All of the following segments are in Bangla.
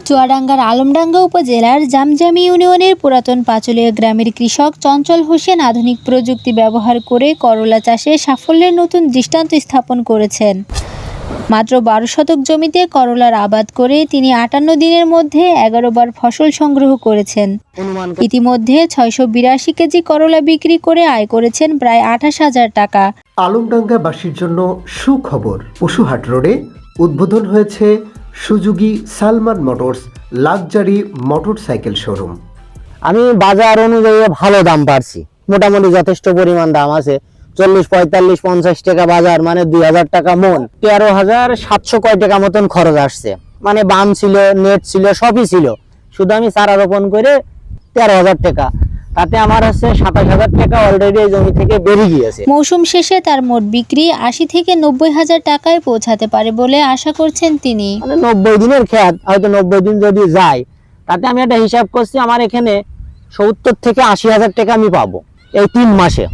চুয়াডাঙ্গার আলমডাঙ্গা উপজেলার জামজামি ইউনিয়নের পুরাতন পাচুলিয়া গ্রামের কৃষক চঞ্চল হোসেন আধুনিক প্রযুক্তি ব্যবহার করে করলা চাষে সাফল্যের নতুন দৃষ্টান্ত স্থাপন করেছেন। মাত্র ১২ শতক জমিতে করলার আবাদ করে তিনি ৫৮ দিনের মধ্যে ১১ বার ফসল সংগ্রহ করেছেন। ইতিমধ্যে ৬৮২ কেজি করলা বিক্রি করে আয় করেছেন প্রায় ২৮,০০০ টাকা। আলমডাঙ্গাবাসীর জন্য সুখবর, পশুহাট রোডে উদ্বোধন হয়েছে Suzuki Salman motors luxury motorcycle showroom. আমি বাজার অনুযায়ী ভালো দাম পাচ্ছি, মোটামুটি যথেষ্ট পরিমাণ দাম আছে। ৪০, ৪৫, ৫০ টাকা বাজার, মানে ২,০০০ টাকা মন। ১৩,৭০০ কয় টাকা মতন খরচ আসছে, মানে বাম ছিল, নেট ছিল, সবই ছিল। শুধু আমি চারা রোপণ করে ১৩,০০০ টাকা, তাতে আমার হচ্ছে ২৭,০০০ টাকা অলরেডি এই জমি থেকে বেরিয়ে গিয়েছে। মৌসুম শেষে তার মোট বিক্রি ৮০ থেকে ৯০,০০০ টাকায় পৌঁছাতে পারে বলে আশা করছেন তিনি। মানে ৯০ দিনের ক্ষেত, হয়তো ৯০ দিন যদি যায়, তাতে আমি একটা হিসাব করছি, আমার এখানে ৭০ থেকে ৮০,০০০ টাকা আমি পাবো এই ৩ মাসে।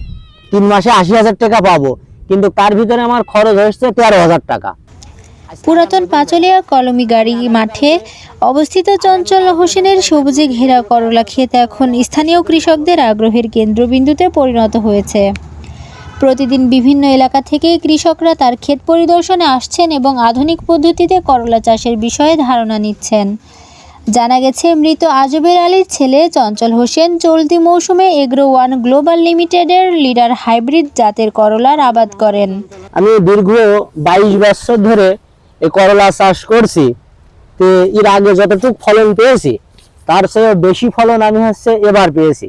৩ মাসে ৮০,০০০ টাকা পাবো, কিন্তু তার ভিতরে আমার খরচ হচ্ছে ১৩,০০০ টাকা। পুরাতন পাচুলিয়া কলমি গাড়ি মাঠে অবস্থিত চঞ্চল হোসেনের সবুজে ঘেরা করলা ক্ষেত এখন স্থানীয় কৃষকদের আগ্রহের কেন্দ্রবিন্দুতে পরিণত হয়েছে। প্রতিদিন বিভিন্ন এলাকা থেকে কৃষকরা তার ক্ষেত পরিদর্শনে আসছেন এবং আধুনিক পদ্ধতিতে করলা চাষের বিষয়ে ধারণা নিচ্ছেন। জানা গেছে, মৃত আজবের আলীর ছেলে চঞ্চল হোসেন চলতি মৌসুমে এগ্রো ওয়ান গ্লোবাল লিমিটেডের লিডার হাইব্রিড জাতের করলার আবাদ করেন। আমি দীর্ঘ ২২ বছর ধরে এই করলা চাষ করছি। তো এর আগে যতটুকু ফলন পেয়েছি, তার চেয়ে বেশি ফলন আমি এবার পেয়েছি।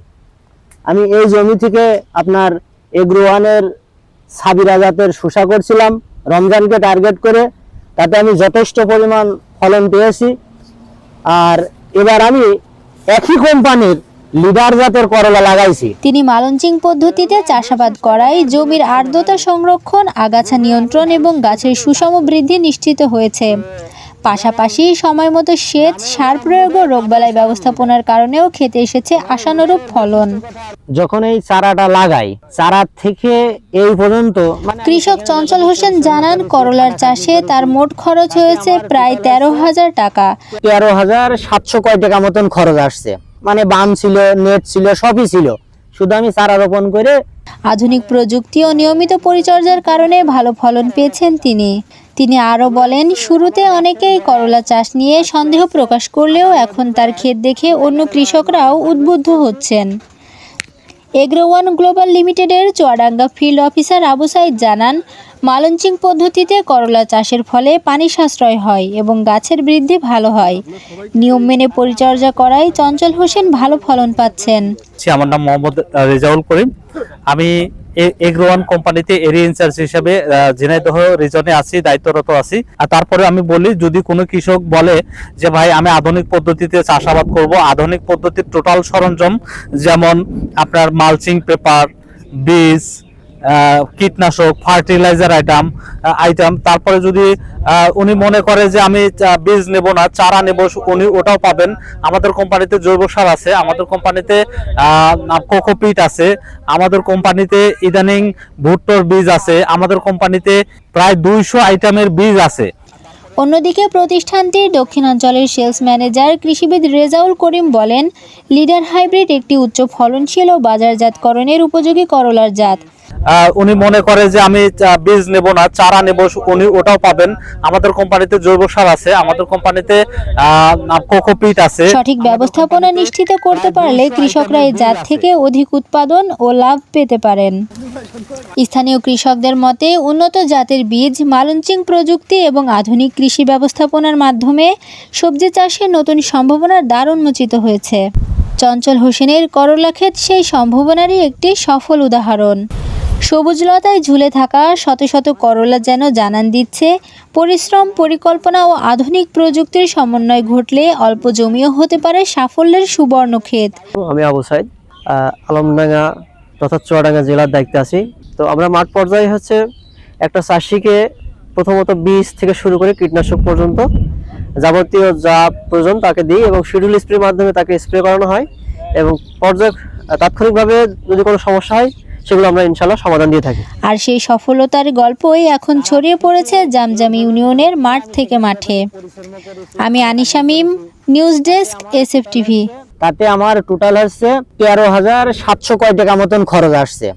আমি এই জমি থেকে আপনার এগ্রো ওয়ানের সাবিরা জাতের শসা করছিলাম রমজানকে টার্গেট করে, তাতে আমি যথেষ্ট পরিমাণ ফলন পেয়েছি। আর এবার আমি একই কোম্পানির লিডার জাতের করলা লাগাইছি। তিনি মালচিং পদ্ধতিতে চাষাবাদ করায় জমির আর্দ্রতা সংরক্ষণ, আগাছা নিয়ন্ত্রণ এবং গাছের সুষম বৃদ্ধি নিশ্চিত হয়েছে। পাশাপাশি সময়মতো সেচ, সার প্রয়োগ ও রোগবালাই ব্যবস্থাপনার কারণেও খেতে এসেছে আশানুরূপ ফলন। যখন এই চারাটা লাগাই, চারা থেকে এই পর্যন্ত কৃষক চঞ্চল হোসেন জানান, করলার চাষে তার মোট খরচ হয়েছে প্রায় ১৩,০০০ টাকা। ১৩,৭০০ কয় টাকা মতন খরচ আসছে, মানে বাম ছিল, নেট ছিল, সবই ছিল। শুধু আমি চারা রোপণ করে। আধুনিক প্রযুক্তি ও নিয়মিত পরিচর্যার কারণে ভালো ফলন পেয়েছেন তিনি আরও বলেন, শুরুতে অনেকেই করলা চাষ নিয়ে সন্দেহ প্রকাশ করলেও এখন তার ক্ষেত দেখে অন্য কৃষকরাও উদ্বুদ্ধ হচ্ছেন। এগ্রো ওয়ান গ্লোবাল লিমিটেডের চুয়াডাঙ্গা ফিল্ড অফিসার আবু সাইদ জানান, মালচিং পদ্ধতিতে করলা চাষের ফলে পানি সাশ্রয় হয় এবং গাছের বৃদ্ধি ভালো হয়। নিয়ম মেনে পরিচর্যা করায় চঞ্চল হোসেন ভালো ফলন পাচ্ছেন। আমার নাম মোহাম্মদ রেজাউল করিম। আমি এগ্রো ওয়ান কোম্পানিতে এরিয়া ইনচার্জ হিসেবে ঝিনাইদহ রিজনে আছি, দায়িত্বরত আছি। আর তারপরে আমি বলি, যদি কোনো কৃষক বলে যে ভাই আমি আধুনিক পদ্ধতিতে চাষাবাদ করব, আধুনিক পদ্ধতির টোটাল সরঞ্জাম যেমন আপনার মালচিং পেপার, বীজ, কীটনাশক, ফার্টিলাইজার আইটেম, তারপরে যদি উনি মনে করে যে আমি বীজ নেব না, চারা নেব, উনি ওটাও পাবেন। আমাদের কোম্পানিতে জৈব সার আছে, আমাদের কোম্পানিতে কোকোপিট আছে, আমাদের কোম্পানিতে ইদানিং ভুট্টোর বীজ আছে, আমাদের কোম্পানিতে প্রায় ২০০ আইটেমের বীজ আছে। অন্যদিকে প্রতিষ্ঠানটির দক্ষিণাঞ্চলের সেলস ম্যানেজার কৃষিবিদ রেজাউল করিম বলেন, লিডার হাইব্রিড একটি উচ্চ ফলনশীল ও বাজারজাতকরণের উপযোগী করলার জাত। উনি মনে করে যে আমি বীজ নেব না, চারা নেব, উনি ওটাও পাবেন। আমাদের কোম্পানিতে জৈব সার আছে, আমাদের কোম্পানিতে কোকোপিট আছে। সঠিক ব্যবস্থাপনা নিশ্চিত করতে পারলে কৃষকরা এই জাত থেকে অধিক উৎপাদন ও লাভ পেতে পারেন। স্থানীয় কৃষকদের মতে, উন্নত জাতের বীজ, মালচিং প্রযুক্তি এবং আধুনিক কৃষি ব্যবস্থাপনার মাধ্যমে সবজি চাষে নতুন সম্ভাবনার দ্বার উন্মোচিত হয়েছে। চঞ্চল হোসেনের করলা ক্ষেত সেই সম্ভাবনারই একটি সফল উদাহরণ। সবুজলতায় ঝুলে থাকা শত শত করলা যেন জানান দিচ্ছে, পরিশ্রম, পরিকল্পনা ও আধুনিক প্রযুক্তির সমন্বয় ঘটলে অল্প জমিও হতে পারে সাফল্যের সুবর্ণ ক্ষেত। আমি আবু সাইদ, আলমডাঙ্গা তথা চুয়াডাঙ্গা জেলার দায়িত্বে আছি। তো আমরা মাঠ পর্যায়ে একটা চাষিকে প্রথমত বীজ থেকে শুরু করে কীটনাশক পর্যন্ত যাবতীয় যা প্রয়োজন তাকে দিই এবং শিডিউল স্প্রের মাধ্যমে তাকে স্প্রে করানো হয়। এবং তাৎক্ষণিকভাবে যদি কোনো সমস্যা হয় সেগুলো আমরা ইনশাল্লাহ সমাধান দিয়ে থাকি। আর সেই সফলতার গল্পই এখন ছড়িয়ে পড়েছে জামজাম ইউনিয়নের মাঠ থেকে মাঠে। আমি আনিশা মিম, নিউজ ডেস্ক, SF টিভি। তাতে আমার টোটাল হচ্ছে 13,700 কয় টাকা মতন খরচ আসছে।